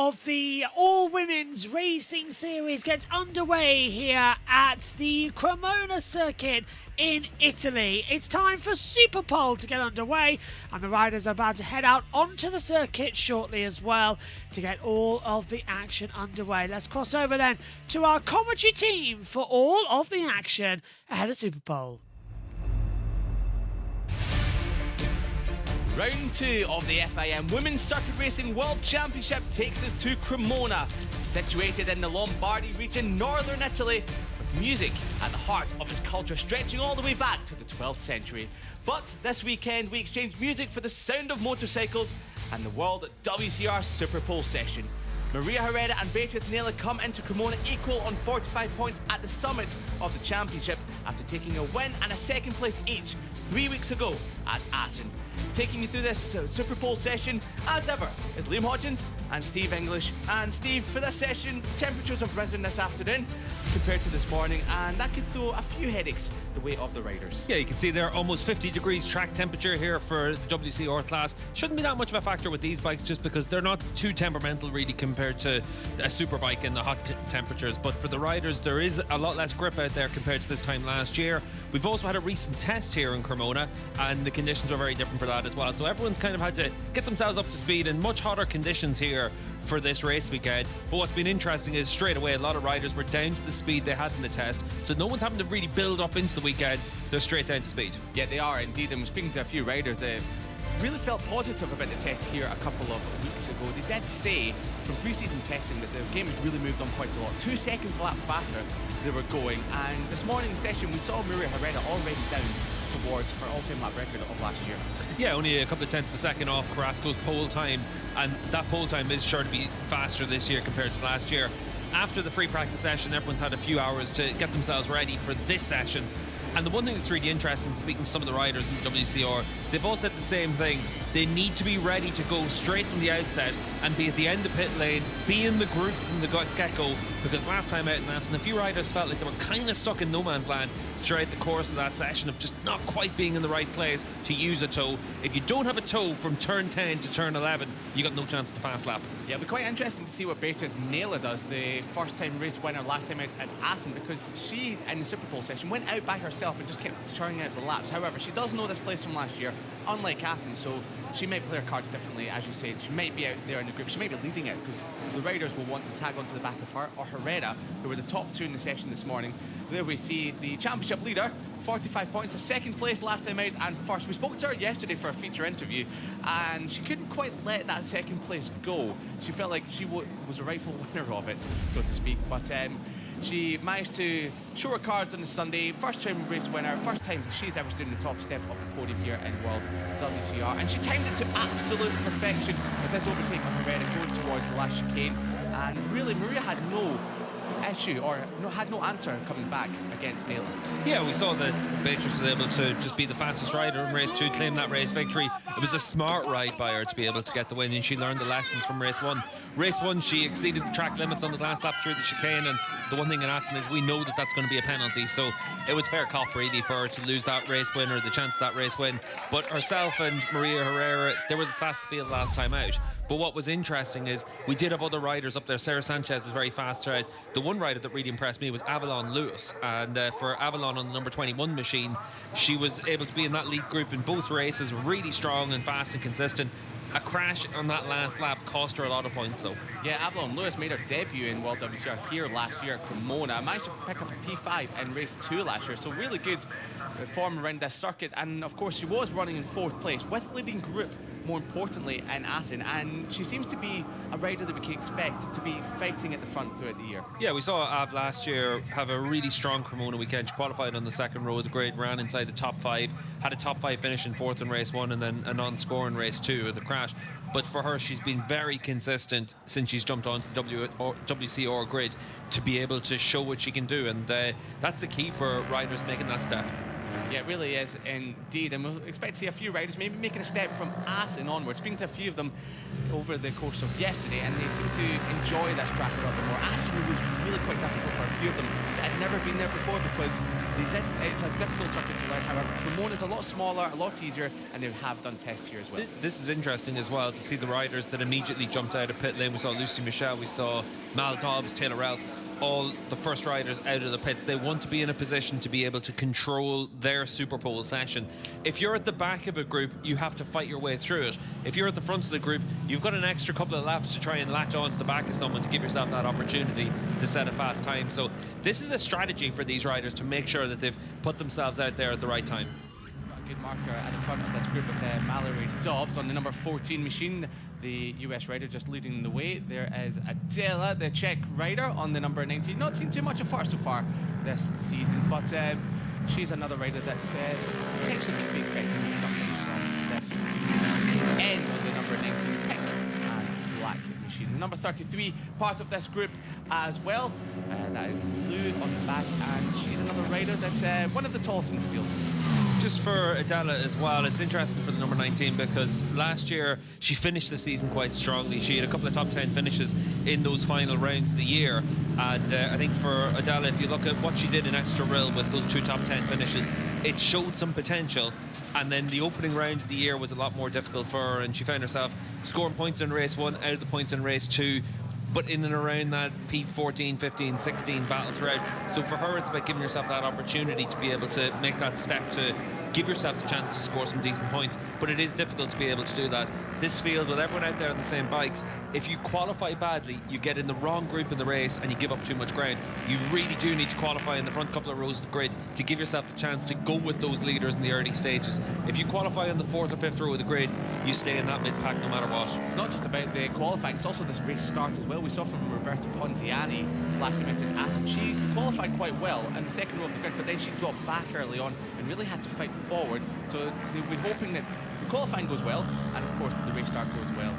of the all-women's racing series gets underway here at the Cremona circuit in Italy. It's time for Superpole to get underway, and the riders are about to head out onto the circuit shortly as well to get all of the action underway. Let's cross over then to our commentary team for all of the action ahead of Superpole. Round 2 of the FIM Women's Circuit Racing World Championship takes us to Cremona, situated in the Lombardy region, northern Italy, with music at the heart of its culture stretching all the way back to the 12th century. But this weekend we exchanged music for the sound of motorcycles and the World WCR Superpole session. Maria Herrera and Beatriz Nela come into Cremona equal on 45 points at the summit of the championship after taking a win and a second place each 3 weeks ago at Assen. Taking you through this Superpole session, as ever, is Liam Hodgins and Steve English. And Steve, for this session, temperatures have risen this afternoon compared to this morning, and that could throw a few headaches the way of the riders. Yeah, you can see there almost 50 degrees track temperature here for the WCR class. Shouldn't be that much of a factor with these bikes just because they're not too temperamental really compared to a super bike in the hot temperatures. But for the riders, there is a lot less grip out there compared to this time last year. We've also had a recent test here in Cremona, and the conditions are very different for that as well. So everyone's kind of had to get themselves up to speed in much hotter conditions here for this race weekend. But what's been interesting is straight away a lot of riders were down to the speed they had in the test, so no one's having to really build up into the weekend. They're straight down to speed. Yeah, they are indeed, and we're speaking to a few riders that really felt positive about the test here a couple of weeks ago. They did say from pre-season testing that the game has really moved on quite a lot. 2 seconds a lap faster they were going, and this morning's session we saw Maria Herrera already down towards her all-time lap record of last year. Yeah, only a couple of tenths of a second off Carrasco's pole time, and that pole time is sure to be faster this year compared to last year. After the free practice session, everyone's had a few hours to get themselves ready for this session. And the one thing that's really interesting, speaking to some of the riders in the WCR, they've all said the same thing. They need to be ready to go straight from the outset and be at the end of pit lane, be in the group from the get-go, because last time out in Assen, a few riders felt like they were kind of stuck in no man's land throughout the course of that session of just not quite being in the right place to use a tow. If you don't have a tow from turn 10 to turn 11, you got no chance of a fast lap. Yeah, it'll be quite interesting to see what Beatriz Nela does, the first-time race winner last time out at Assen, because she, in the Superpole session, went out by herself and just kept turning out the laps. However, she does know this place from last year, unlike Assen, so she might play her cards differently, as you said. She might be out there in the group. She might be leading out because the riders will want to tag onto the back of her or Herrera, who were the top two in the session this morning. There we see the championship leader, 45 points, a second place last time out and first. We spoke to her yesterday for a feature interview, and she couldn't quite let that second place go. She felt like she was a rightful winner of it, so to speak. But she managed to show her cards on the Sunday. First time race winner, first time she's ever stood in the top step of the podium here in World WCR. And she timed it to absolute perfection with this overtake on Herrera going towards the last chicane. And really, Maria had no issue or had no answer coming back against Nela. Yeah, we saw that Beatriz was able to just be the fastest rider in race 2, claim that race victory. It was a smart ride by her to be able to get the win, and she learned the lessons from race 1. Race 1, she exceeded the track limits on the last lap through the chicane, and the one thing in Assen is we know that that's going to be a penalty, so it was fair cop really for her to lose that race win, or the chance of that race win. But herself and Maria Herrera, they were the fastest field last time out. But what was interesting is we did have other riders up there. Sarah Sanchez was very fast throughout. The one rider that really impressed me was Avalon Lewis, and for Avalon on the number 21 machine, she was able to be in that lead group in both races, really strong and fast and consistent. A crash on that last lap cost her a lot of points though. Yeah, Avalon Lewis made her debut in World WCR here last year at Cremona. Managed to pick up a P5 in race 2 last year, so really good form around this circuit. And of course she was running in 4th place with leading group, more importantly, in Assen, and she seems to be a rider that we can expect to be fighting at the front throughout the year. Yeah, we saw Av last year have a really strong Cremona weekend. She qualified on the second row of the grid, ran inside the top 5, had a top 5 finish in 4th in race 1, and then a non-score in race 2 of the crash. But for her, she's been very consistent since she's jumped onto the WCR grid to be able to show what she can do, and that's the key for riders making that step. Yeah, it really is indeed, and we'll expect to see a few riders maybe making a step from Assen onwards. Speaking to a few of them over the course of yesterday, and they seem to enjoy this track a lot bit more. Assen was really quite difficult for a few of them that had never been there before because it's a difficult circuit to learn. However, Cremona's a lot smaller, a lot easier, and they have done tests here as well. This is interesting as well to see the riders that immediately jumped out of pit lane. We saw Lucy Michelle, we saw Mal Dobbs, Taylor Ralph, all the first riders out of the pits. They want to be in a position to be able to control their Superpole session. If you're at the back of a group, you have to fight your way through it. If you're at the front of the group, you've got an extra couple of laps to try and latch on to the back of someone to give yourself that opportunity to set a fast time. So this is a strategy for these riders to make sure that they've put themselves out there at the right time. A good marker at the front of this group with Mallory Dobbs on the number 14 machine. The US rider just leading the way. There is Adela, the Czech rider, on the number 19. Not seen too much of her so far this season, but she's another rider that potentially could be expecting something from this end of the number 19 pink and black machine. The number 33, part of this group as well. That is Lou on the back, and she's another rider that's one of the tallest in the field. Just for Adela as well, it's interesting for the number 19 because last year she finished the season quite strongly. She had a couple of top 10 finishes in those final rounds of the year, and I think for Adela, if you look at what she did in Estoril with those 2 top 10 finishes, it showed some potential. And then the opening round of the year was a lot more difficult for her, and she found herself scoring points in race 1, out of the points in race 2, but in and around that P14, 15, 16 battle throughout. So for her, it's about giving yourself that opportunity to be able to make that step to give yourself the chance to score some decent points. But it is difficult to be able to do that. This field, with everyone out there on the same bikes, if you qualify badly, you get in the wrong group in the race and you give up too much ground. You really do need to qualify in the front couple of rows of the grid to give yourself the chance to go with those leaders in the early stages. If you qualify on the 4th or 5th row of the grid, you stay in that mid-pack no matter what. It's not just about the qualifying, it's also this race start as well. We saw from Roberta Ponziani last time out in Assen. She qualified quite well in the second row of the grid, but then she dropped back early on and really had to fight forward. So they've been hoping that the qualifying goes well, and of course the race start goes well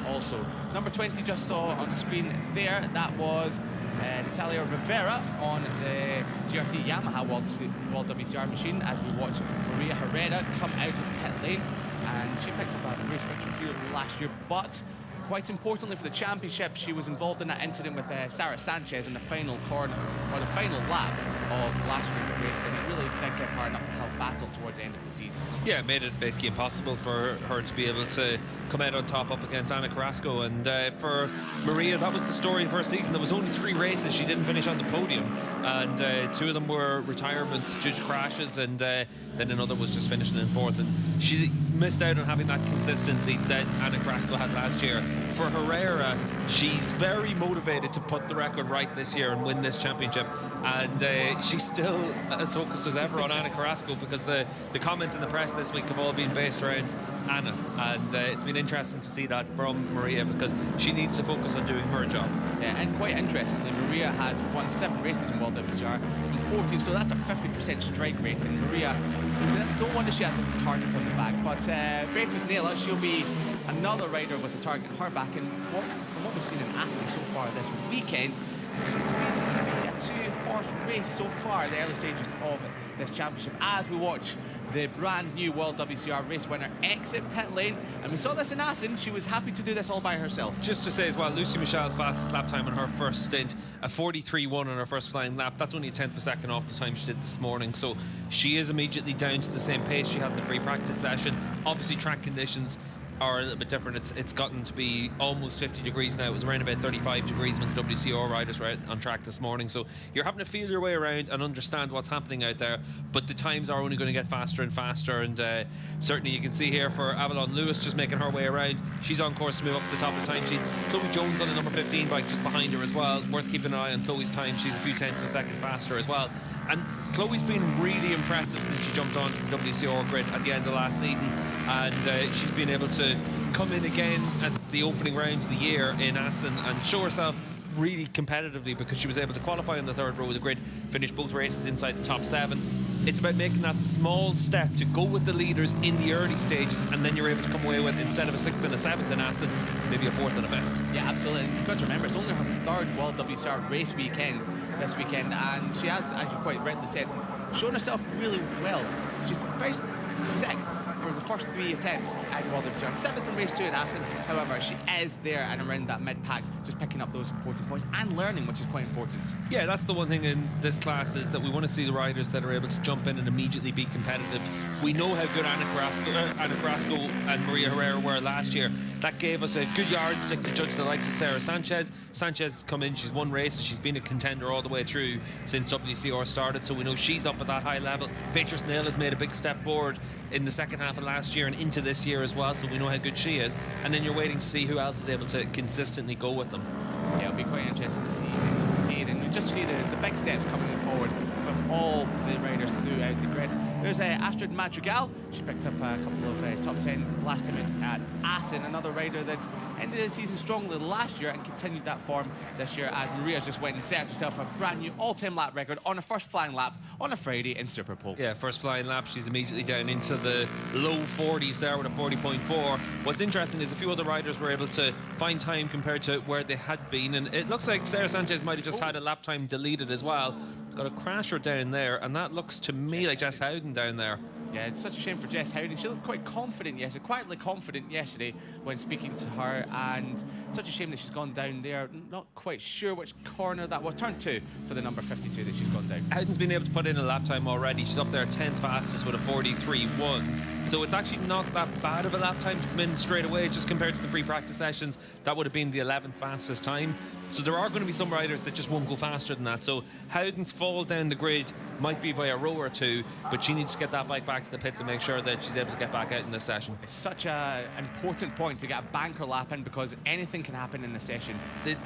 also. Number 20 just saw on screen there, that was Natalia Rivera on the GRT Yamaha World WCR machine, as we watch Maria Herrera come out of pit lane, and she picked up a race victory here last year, but quite importantly for the championship, she was involved in that incident with Sarah Sanchez in the final corner, or the final lap of last year's race, and it really did give her an uphill battle towards the end of the season. Yeah, it made it basically impossible for her to be able to come out on top up against Ana Carrasco, and for Maria, that was the story of her season. There was only 3 races she didn't finish on the podium, and 2 of them were retirements due to crashes, and then another was just finishing in 4th, and she missed out on having that consistency that Ana Carrasco had last year. For Herrera, she's very motivated to put the record right this year and win this championship, and she's still as focused as ever on Ana Carrasco, because the comments in the press this week have all been based around Ana, and it's been interesting to see that from Maria, because she needs to focus on doing her job. Yeah, and quite interestingly, Maria has won 7 races in World WCR from 14, so that's a 50% strike rate, and Maria, no wonder she has a target on the back, but Beatriz Nela, she'll be another rider with a target on her back, and from what we've seen in Athens so far this weekend, it seems to be a 2-horse race so far in the early stages of this championship, as we watch the brand new World WCR race winner exit pit lane. And we saw this in Assen. She was happy to do this all by herself. Just to say as well, Lucy Michelle's fastest lap time on her first stint, a 43.1 on her first flying lap. That's only a 10th of a second off the time she did this morning. So she is immediately down to the same pace she had in the free practice session. Obviously, track conditions are a little bit different. It's gotten to be almost 50 degrees now. It was around about 35 degrees when the WCR riders were out on track this morning. So you're having to feel your way around and understand what's happening out there. But the times are only going to get faster and faster. And certainly you can see here for Avalon Lewis just making her way around. She's on course to move up to the top of the time sheets. Chloe Jones on the number 15 bike just behind her as well. Worth keeping an eye on Chloe's time. She's a few tenths of a second faster as well. And Chloe's been really impressive since she jumped onto the WCR grid at the end of last season, and she's been able to come in again at the opening round of the year in Assen and show herself really competitively, because she was able to qualify on the 3rd row of the grid, finish both races inside the top 7. It's about making that small step to go with the leaders in the early stages, and then you're able to come away with, instead of a 6th and a 7th in Assen, maybe a 4th and a 5th. Yeah, absolutely. And you've got to remember, it's only her 3rd World WCR race weekend this weekend, and she has, as you quite rightly said, shown herself really well. She's first, 6th, for the first 3 attempts at World WCR. 7th in race 2 at Assen. However, she is there and around that mid-pack, just picking up those important points and learning, which is quite important. Yeah, that's the one thing in this class is that we want to see the riders that are able to jump in and immediately be competitive. We know how good Anna Carrasco and Maria Herrera were last year. That gave us a good yardstick to judge the likes of Sarah Sanchez. Sanchez has come in, she's won races, she's been a contender all the way through since WCR started, so we know she's up at that high level. Beatrice Nail has made a big step forward in the second half of last year and into this year as well, so we know how good she is. And then you're waiting to see who else is able to consistently go with them. Yeah, it'll be quite interesting to see indeed, and we just see the big steps coming forward from all the riders throughout the grid. There's Astrid Madrigal. She picked up a couple of top 10s last time at Assen. Another rider that ended the season strongly last year and continued that form this year, as Maria just went and set herself a brand new all-time lap record on her first flying lap on a Friday in Superpole. Yeah, first flying lap, she's immediately down into the low 40s there with a 40.4. What's interesting is a few other riders were able to find time compared to where they had been, and it looks like Sarah Sanchez might have just had a lap time deleted as well. Got a crasher down there, and that looks to me like Jess Howden down there. Yeah, it's such a shame for Jess Howden. She looked quite confident yesterday, quietly confident yesterday when speaking to her, and such a shame that she's gone down there. Not quite sure which corner that was. Turn 2 for the number 52 that she's gone down. Howden's been able to put in a lap time already. She's up there 10th fastest with a 43.1. So it's actually not that bad of a lap time to come in straight away, just compared to the free practice sessions. That would have been the 11th fastest time. So there are going to be some riders that just won't go faster than that. So Howden's fall down the grid might be by a row or two, but she needs to get that bike back to the pits and make sure that she's able to get back out in this session. It's such an important point to get a banker lap in, because anything can happen in the session.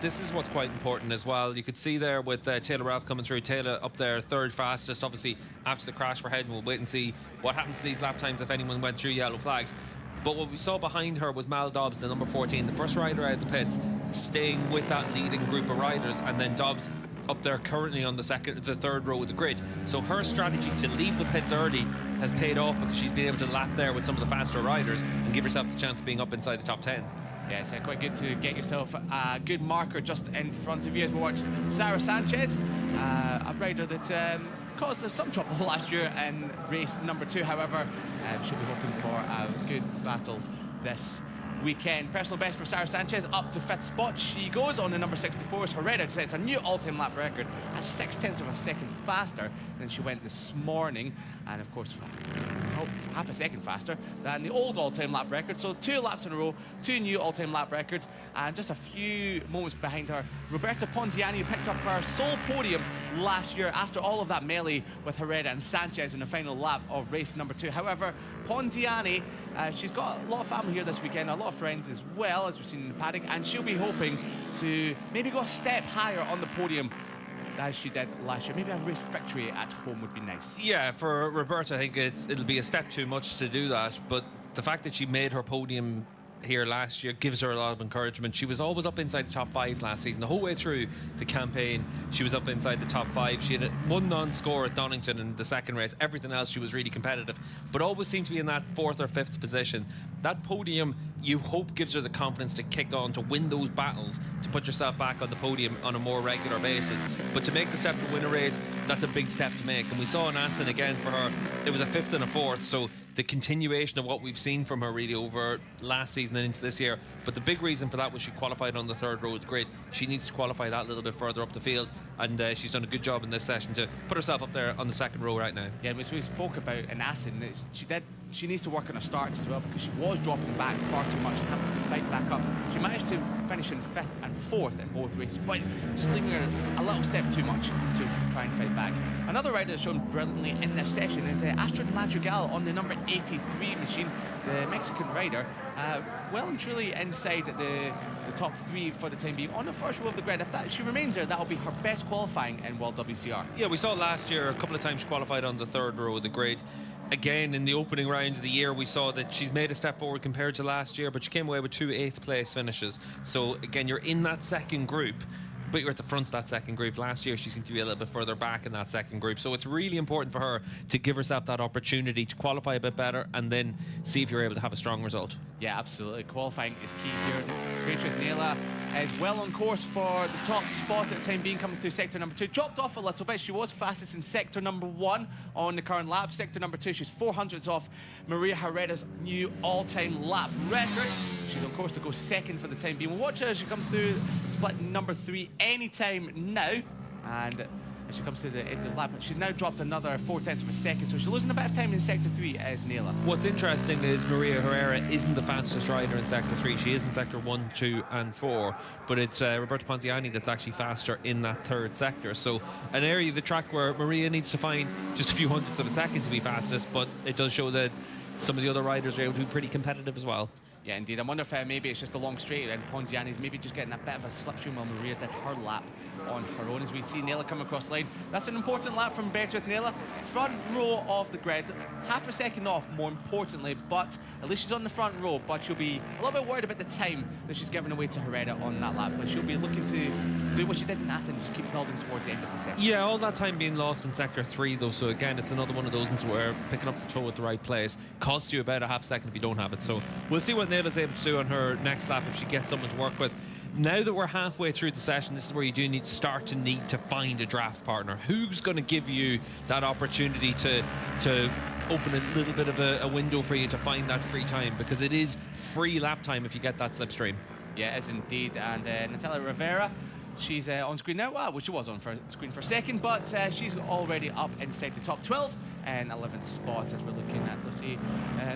This is what's quite important as well. You could see there with Taylor Ralph coming through. Taylor up there 3rd fastest. Obviously, after the crash for Howden, we'll wait and see what happens to these lap times if anyone went through yellow flags. But what we saw behind her was Mal Dobbs, the number 14, the first rider out of the pits, staying with that leading group of riders, and then Dobbs up there currently on the 3rd row of the grid. So her strategy to leave the pits early has paid off, because she's been able to lap there with some of the faster riders and give herself the chance of being up inside the top 10. Yeah, it's quite good to get yourself a good marker just in front of you as we watch Sarah Sanchez, a rider that caused us some trouble last year in race number 2. However, she'll be hoping for a good battle this weekend. Personal best for Sarah Sanchez, up to 5th spot she goes on the number 64's Herrera. Sets a new all-time lap record at 0.6 of a second faster than she went this morning, and of course half a second faster than the old all-time lap record. So 2 laps in a row, 2 new all-time lap records, and just a few moments behind her, Roberta Pontiani picked up her sole podium last year after all of that melee with Herrera and Sanchez in the final lap of race number 2. However, Pontiani, she's got a lot of family here this weekend, a lot of friends as well, as we've seen in the paddock, and she'll be hoping to maybe go a step higher on the podium as she did last year. Maybe a race victory at home would be nice. Yeah, for Roberta, I think it'll be a step too much to do that, but the fact that she made her podium here last year gives her a lot of encouragement. She was always up inside the top 5 last season. The whole way through the campaign, she was up inside the top 5. She had one non-score at Donington in the second race. Everything else, she was really competitive, but always seemed to be in that 4th or 5th position. That podium, you hope, gives her the confidence to kick on, to win those battles, to put yourself back on the podium on a more regular basis. But to make the step to win a race, that's a big step to make. And we saw in Assen again for her, it was a 5th and a 4th, so the continuation of what we've seen from her really over last season and into this year. But the big reason for that was she qualified on the 3rd row of the grid. She needs to qualify that a little bit further up the field, and she's done a good job in this session to put herself up there on the 2nd row right now. Yeah, we spoke about in Assen, she needs to work on her starts as well, because she was dropping back far too much and having to fight back up. She managed to finish in 5th and 4th in both races, but just leaving her a little step too much to try and fight back. Another rider that's shown brilliantly in this session is Astrid Madrigal on the number 83 machine, the Mexican rider, well and truly inside the top 3 for the time being on the 1st row of the grid. If she remains there, that'll be her best qualifying in World WCR. Yeah, we saw last year a couple of times she qualified on the 3rd row of the grid. Again, in the opening round of the year, we saw that she's made a step forward compared to last year, but she came away with 2 8th place finishes. So again, you're in that second group, but you're at the front of that second group. Last year, she seemed to be a little bit further back in that second group. So it's really important for her to give herself that opportunity to qualify a bit better and then see if you're able to have a strong result. Yeah, absolutely. Qualifying is key here. Beatrice Naila is well on course for the top spot at the time being, coming through sector number 2. Dropped off a little bit. She was fastest in sector number 1 on the current lap. Sector number 2, she's 400ths off Maria Herrera's new all-time lap record. She's on course to go second for the time being. We'll watch her as she comes through split number 3 anytime now. And as she comes to the end of the lap, she's now dropped another 0.4 of a second, so she's losing a bit of time in sector 3 as Nela. What's interesting is Maria Herrera isn't the fastest rider in sector 3. She is in sector 1, 2 and 4, but it's Roberta Ponziani that's actually faster in that third sector. So an area of the track where Maria needs to find just a few hundredths of a second to be fastest, but it does show that some of the other riders are able to be pretty competitive as well. Yeah, indeed. I wonder if maybe it's just a long straight and Ponziani's maybe just getting a bit of a slipstream while Maria did her lap on her own. As we see Nela come across the line. That's an important lap from Bertha with Nela. Front row of the grid, half a second off, more importantly, but at least she's on the front row. But she'll be a little bit worried about the time that she's given away to Herrera on that lap. But she'll be looking to do what she did in Assen, just keep building towards the end of the session. Yeah, all that time being lost in sector 3 though, so again, it's another one of those ones where picking up the toe at the right place costs you about a half second if you don't have it. So we'll see what Nela's able to do on her next lap if she gets someone to work with. Now that we're halfway through the session, this is where you do need to find a draft partner. Who's going to give you that opportunity to open a little bit of a window for you to find that free time, because it is free lap time if you get that slipstream. Yeah, it is indeed. And Natalia Rivera, she's on screen now. Well, she was on screen for a second, but she's already up inside the top 12 and 11th spot as we're looking at Lucy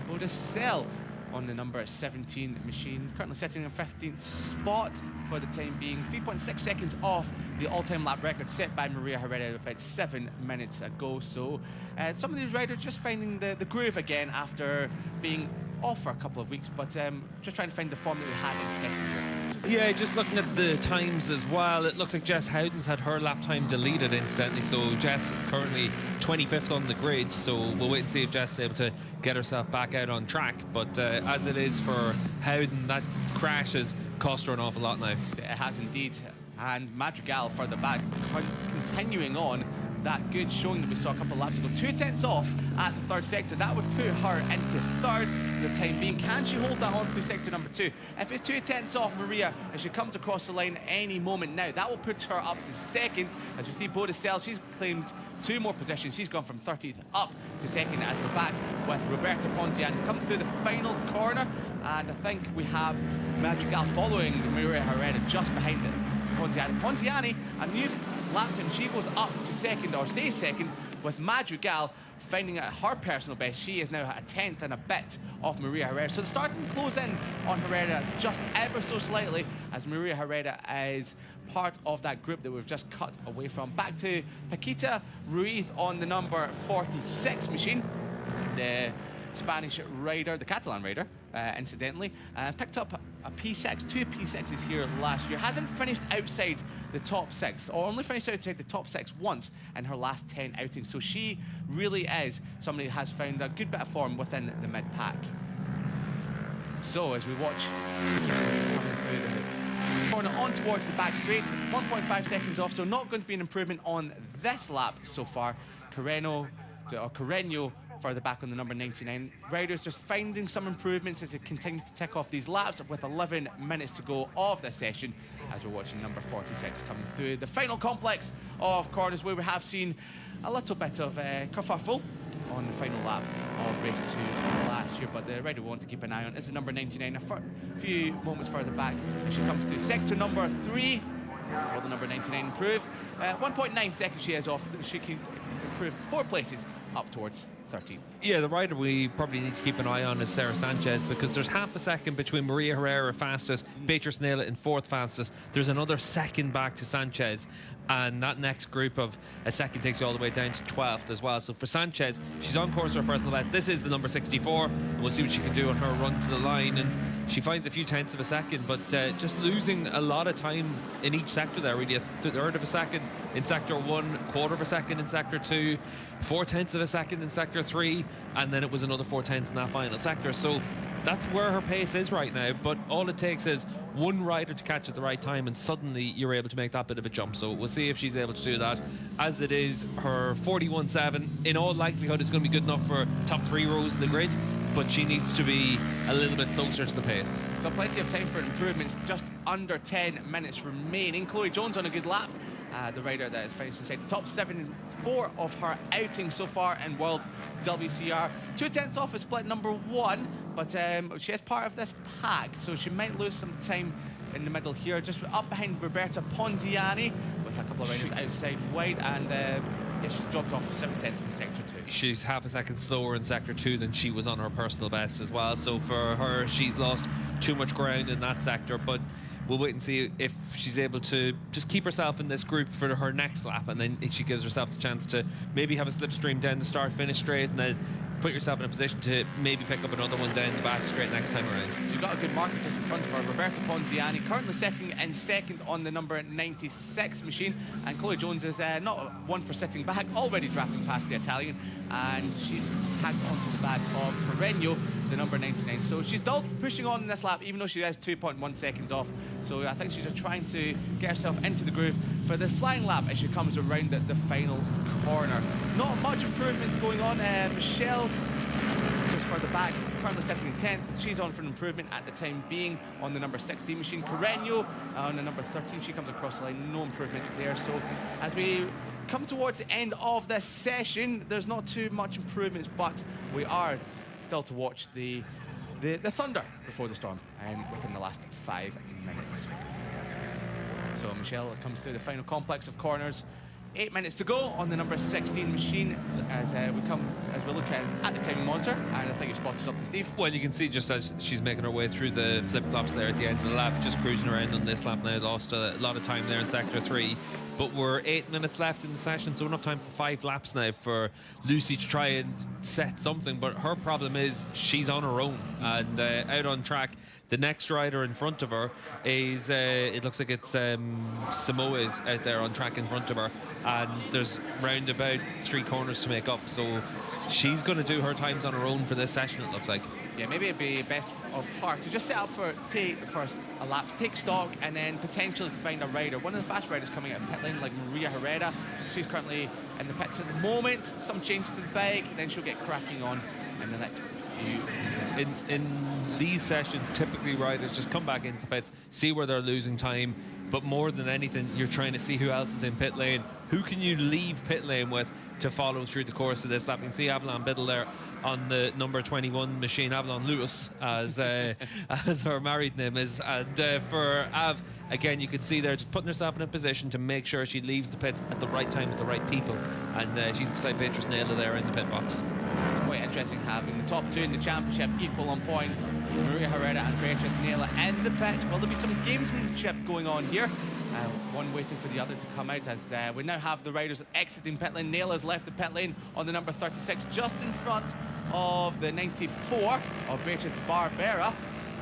Bodicel on the number 17 machine, currently sitting in 15th spot for the time being, 3.6 seconds off the all-time lap record set by Maria Herrera about 7 minutes ago. So some of these riders just finding the groove again after being off for a couple of weeks, but just trying to find the form that they had in testing here. Yeah, just looking at the times as well, it looks like Jess Howden's had her lap time deleted incidentally, so Jess currently 25th on the grid, so we'll wait and see if Jess is able to get herself back out on track. But as it is for Howden, that crash has cost her an awful lot now. It has indeed, and Madrigal further back, continuing on that good showing that we saw a couple of laps ago. 2/10 off at the third sector. That would put her into third for the time being. Can she hold that on through sector number 2? If it's 2/10 off Maria as she comes across the line any moment now, that will put her up to second. As we see Bodicel, she's claimed 2 more positions. She's gone from 30th up to second as we're back with Roberta Ponziani coming through the final corner. And I think we have Madrigal following Maria Herrera just behind Ponziani. Ponziani, a new lap time, she goes up to second, or stays second, with Madrigal finding at her personal best. She is now a 10th and a bit off Maria Herrera. So the starting close in on Herrera just ever so slightly, as Maria Herrera is part of that group that we've just cut away from. Back to Paquita Ruiz on the number 46 machine. The Spanish rider, the Catalan rider, incidentally, picked up a P6, 2 P6s here last year. Hasn't finished outside the top 6, or only finished outside the top 6 once in her last 10 outings. So she really is somebody who has found a good bit of form within the mid-pack. So as we watch coming through the corner on towards the back straight, 1.5 seconds off, so not going to be an improvement on this lap so far. Carreño further back on the number 99. Riders just finding some improvements as they continue to tick off these laps with 11 minutes to go of this session, as we're watching number 46 coming through the final complex of corners, where we have seen a little bit of kerfuffle on the final lap of race 2 last year, but the rider we want to keep an eye on is the number 99. A few moments further back as she comes through sector number 3. Will the number 99 improve? 1.9 seconds she has off. She can improve 4 places up towards 13th. Yeah, the rider we probably need to keep an eye on is Sarah Sanchez, because there's half a second between Maria Herrera fastest, Beatrice Nela in 4th fastest. There's another second back to Sanchez, and that next group of a second takes you all the way down to 12th as well. So for Sanchez, she's on course for her personal best. This is the number 64, and we'll see what she can do on her run to the line. And she finds a few tenths of a second, but just losing a lot of time in each sector there, really. A third of a second in sector 1, quarter of a second in sector 2, 4/10 of a second in sector 3, and then it was another 4/10 in that final sector. So that's where her pace is right now, but all it takes is one rider to catch at the right time, and suddenly you're able to make that bit of a jump. So we'll see if she's able to do that. As it is, her 41.7 in all likelihood is going to be good enough for top 3 rows of the grid, but she needs to be a little bit closer to the pace. So plenty of time for improvements, just under 10 minutes remaining. Chloe Jones on a good lap. The rider that has finished inside the top 4 of her outing so far in World WCR. 2/10 off is split number 1, but she is part of this pack, so she might lose some time in the middle here, just up behind Roberta Ponziani, with a couple of riders outside wide, and yeah, she's dropped off 7/10 in Sector 2. She's half a second slower in Sector 2 than she was on her personal best as well, so for her, she's lost too much ground in that sector, but we'll wait and see if she's able to just keep herself in this group for her next lap, and then she gives herself the chance to maybe have a slipstream down the start, finish straight, and then put yourself in a position to maybe pick up another one down the back straight next time around. You've got a good marker just in front of her. Roberta Ponziani currently sitting in second on the number 96 machine, and Chloe Jones is not one for sitting back, already drafting past the Italian, and she's tagged onto the back of Perenno, the number 99. So she's still pushing on in this lap, even though she has 2.1 seconds off. So I think she's just trying to get herself into the groove for the flying lap as she comes around the final corner. Not much improvements going on. Michelle, just further back, currently sitting in 10th. She's on for an improvement at the time being on the number 16 machine. Carreño on the number 13. She comes across the line. No improvement there. So as we come towards the end of this session, there's not too much improvements, but we are still to watch the thunder before the storm, and within the last 5 minutes. So Michelle comes through the final complex of corners. 8 minutes to go on the number 16 machine as we look at the time monitor, and I think you've spotted something, Steve. Well, you can see just as she's making her way through the flip-flops there at the end of the lap, just cruising around on this lap now, lost a lot of time there in Sector 3. But we're 8 minutes left in the session, so enough time for 5 laps now for Lucy to try and set something. But her problem is she's on her own and out on track. The next rider in front of her is, it looks like it's Samoa is out there on track in front of her, and there's round about 3 corners to make up. So she's going to do her times on her own for this session, it looks like. Yeah, maybe it'd be best of her to just set up for first a lap, take stock, and then potentially find a rider. One of the fast riders coming out of pit lane, like Maria Herrera. She's currently in the pits at the moment. Some changes to the bike, then she'll get cracking on in the next few minutes. In these sessions, typically riders just come back into the pits, see where they're losing time, but more than anything, you're trying to see who else is in pit lane. Who can you leave pit lane with to follow through the course of this lap? You can see Avalon Biddle there on the number 21 machine, Avalon Lewis, as as her married name is. And for Av, again, you can see there just putting herself in a position to make sure she leaves the pits at the right time with the right people. And she's beside Beatrice Naylor there in the pit box. It's quite interesting having the top 2 in the championship equal on points. Maria Herrera and Beatrice Naylor in the pit. Will there be some gamesmanship going on here? One waiting for the other to come out, as we now have the riders exiting pit lane. Naylor's left the pit lane on the number 36, just in front of the 94 of Beatrice Barbera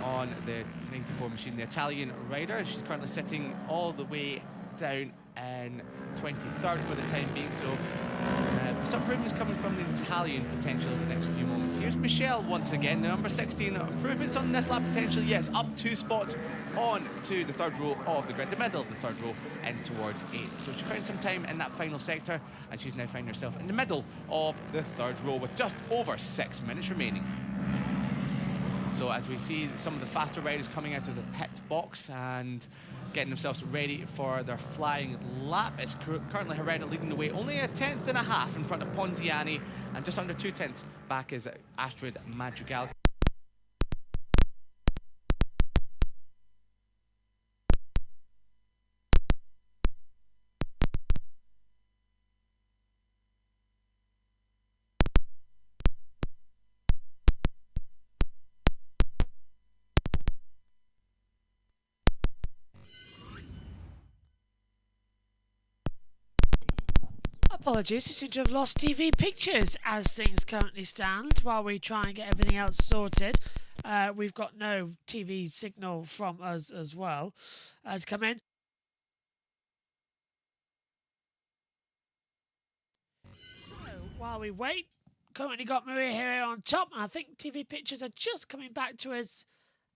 on the 94 machine, the Italian rider. She's currently sitting all the way down in 23rd for the time being, so some improvements coming from the Italian potentially for the next few moments. Here's Michelle once again, the number 16. Improvements on this lap potentially, yes, up 2 spots on to the 3rd row of the grid, the middle of the 3rd row and towards 8th. So she found some time in that final sector, and she's now finding herself in the middle of the 3rd row with just over 6 minutes remaining. So as we see some of the faster riders coming out of the pit box and getting themselves ready for their flying lap, it's currently Herrera leading the way, only 1/10.5 in front of Ponziani, and just under 2/10 back is Astrid Madrigal. Apologies, we seem to have lost TV pictures as things currently stand while we try and get everything else sorted. We've got no TV signal from us as well to come in. So while we wait, currently got Maria here on top, and I think TV pictures are just coming back to us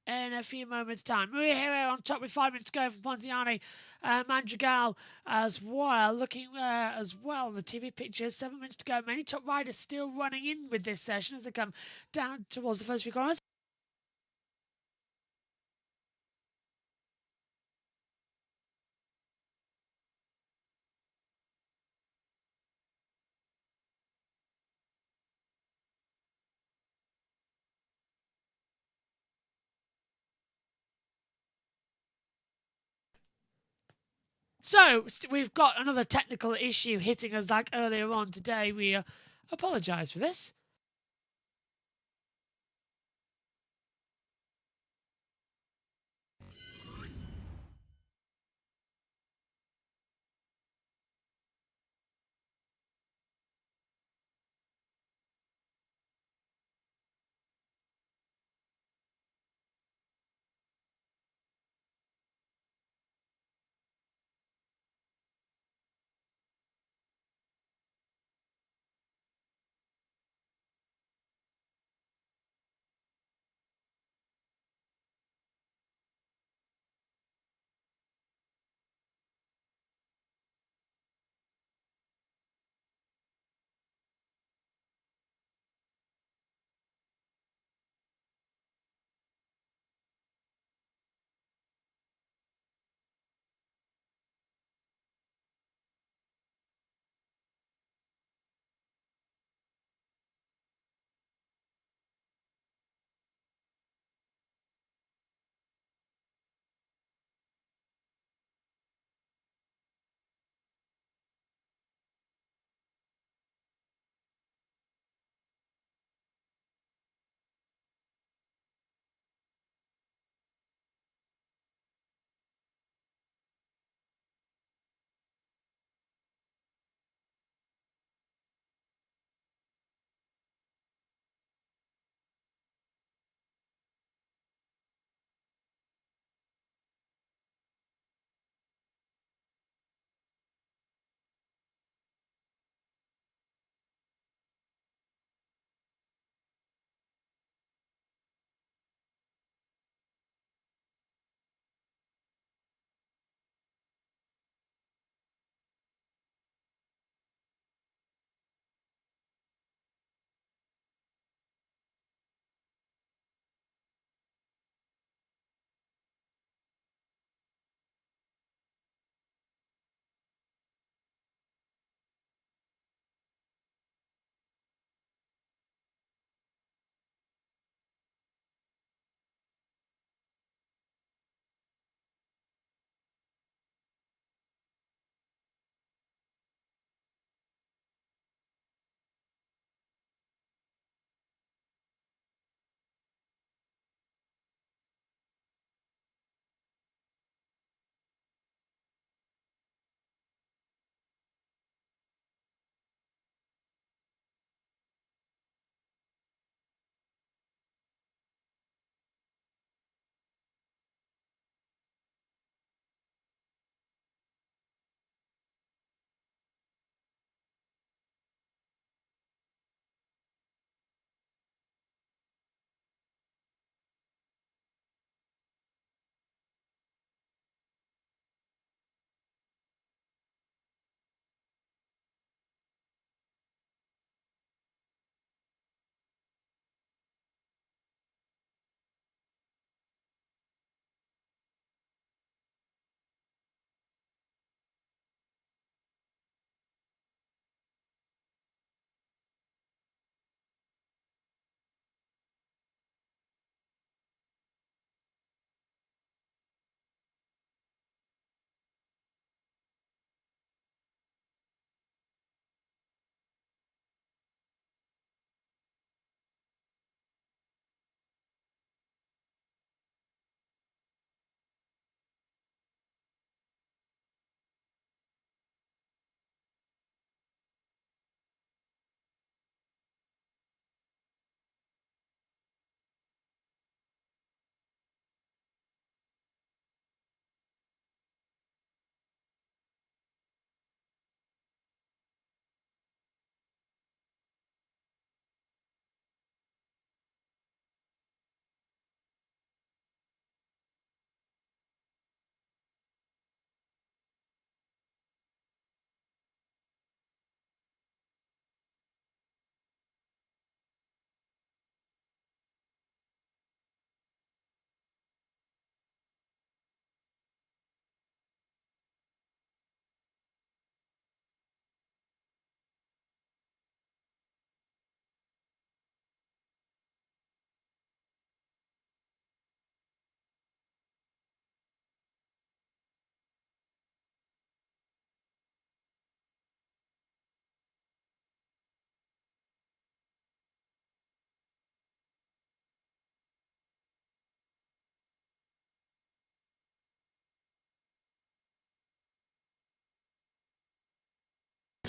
in a few moments' time. Maria Hero on top with 5 minutes to go from Ponziani. Madrigal as well, looking as well. The TV pictures, 7 minutes to go. Many top riders still running in with this session as they come down towards the first few corners. So, we've got another technical issue hitting us like earlier on today. We apologise for this.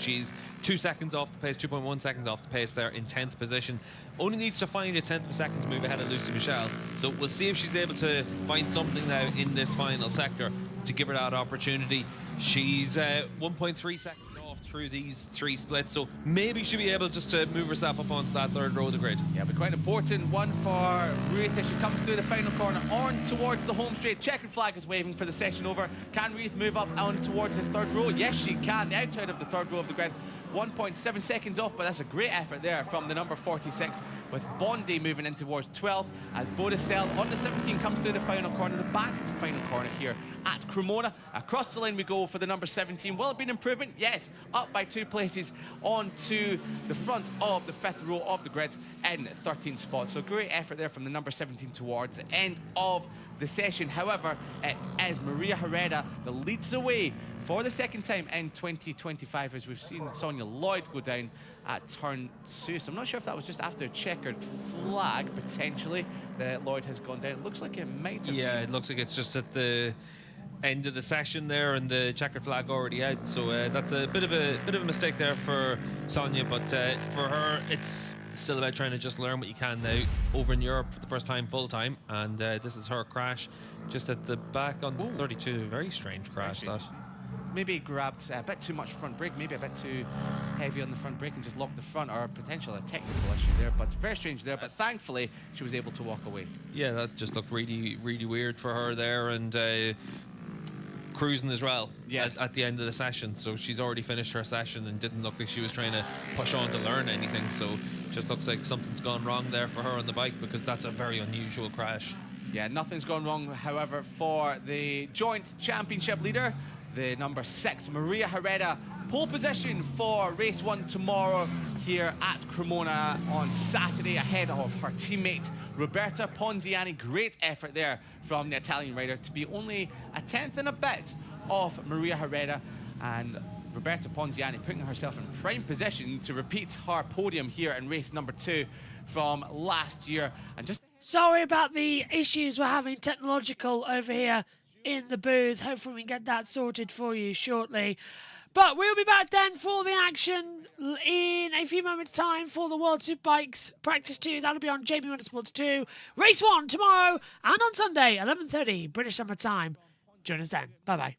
She's 2 seconds off the pace, 2.1 seconds off the pace there in 10th position. Only needs to find a 10th of a second to move ahead of Lucy Michelle. So we'll see if she's able to find something now in this final sector to give her that opportunity. She's 1.3 seconds off through these 3 splits, so maybe she'll be able just to move herself up onto that 3rd row of the grid. Yeah, but quite an important one for Ruth as she comes through the final corner on towards the home straight. Checkered flag is waving for the session over. Can Ruth move up on towards the 3rd row? Yes, she can. The outside of the 3rd row of the grid. 1.7 seconds off, but that's a great effort there from the number 46, with Bondi moving in towards 12th as Bodicel on the 17 comes through the final corner, the back to final corner here at Cremona. Across the lane we go for the number 17. Will it be an improvement? Yes, up by 2 places onto the front of the 5th row of the grid in 13th spot. So great effort there from the number 17 towards the end of the session. However, it is Maria Herrera that leads the way for the 2nd time in 2025, as we've seen Sonia Lloyd go down at turn 2. So I'm not sure if that was just after a checkered flag, potentially, that Lloyd has gone down. It looks like it might have Yeah, been. it looks like it's just at the end of the session there, and the checkered flag already out. So that's a bit of a mistake there for Sonia, but for her, it's still about trying to just learn what you can now over in Europe for the first time full time. And this is her crash just at the back on 32. Very strange crash, that. Maybe grabbed a bit too much front brake, maybe a bit too heavy on the front brake and just locked the front, or potentially a technical issue there, but very strange there. But thankfully, she was able to walk away. Yeah, that just looked really, really weird for her there, and cruising as well. Yes. At the end of the session. So she's already finished her session and didn't look like she was trying to push on to learn anything. So just looks like something's gone wrong there for her on the bike, because that's a very unusual crash. Yeah, nothing's gone wrong, however, for the joint championship leader, the number 6, Maria Herrera. Pole position for race 1 tomorrow here at Cremona on Saturday, ahead of her teammate Roberta Ponziani. Great effort there from the Italian rider to be only a 10th and a bit off Maria Herrera, and Roberta Ponziani putting herself in prime position to repeat her podium here in race number 2 from last year. And just Sorry about the issues we're having technological over here in the booth. Hopefully we can get that sorted for you shortly. But we'll be back then for the action in a few moments' time for the World Superbikes Practice 2. That'll be on JB Motorsports 2. Race 1 tomorrow and on Sunday, 11:30 British Summer Time. Join us then. Bye-bye.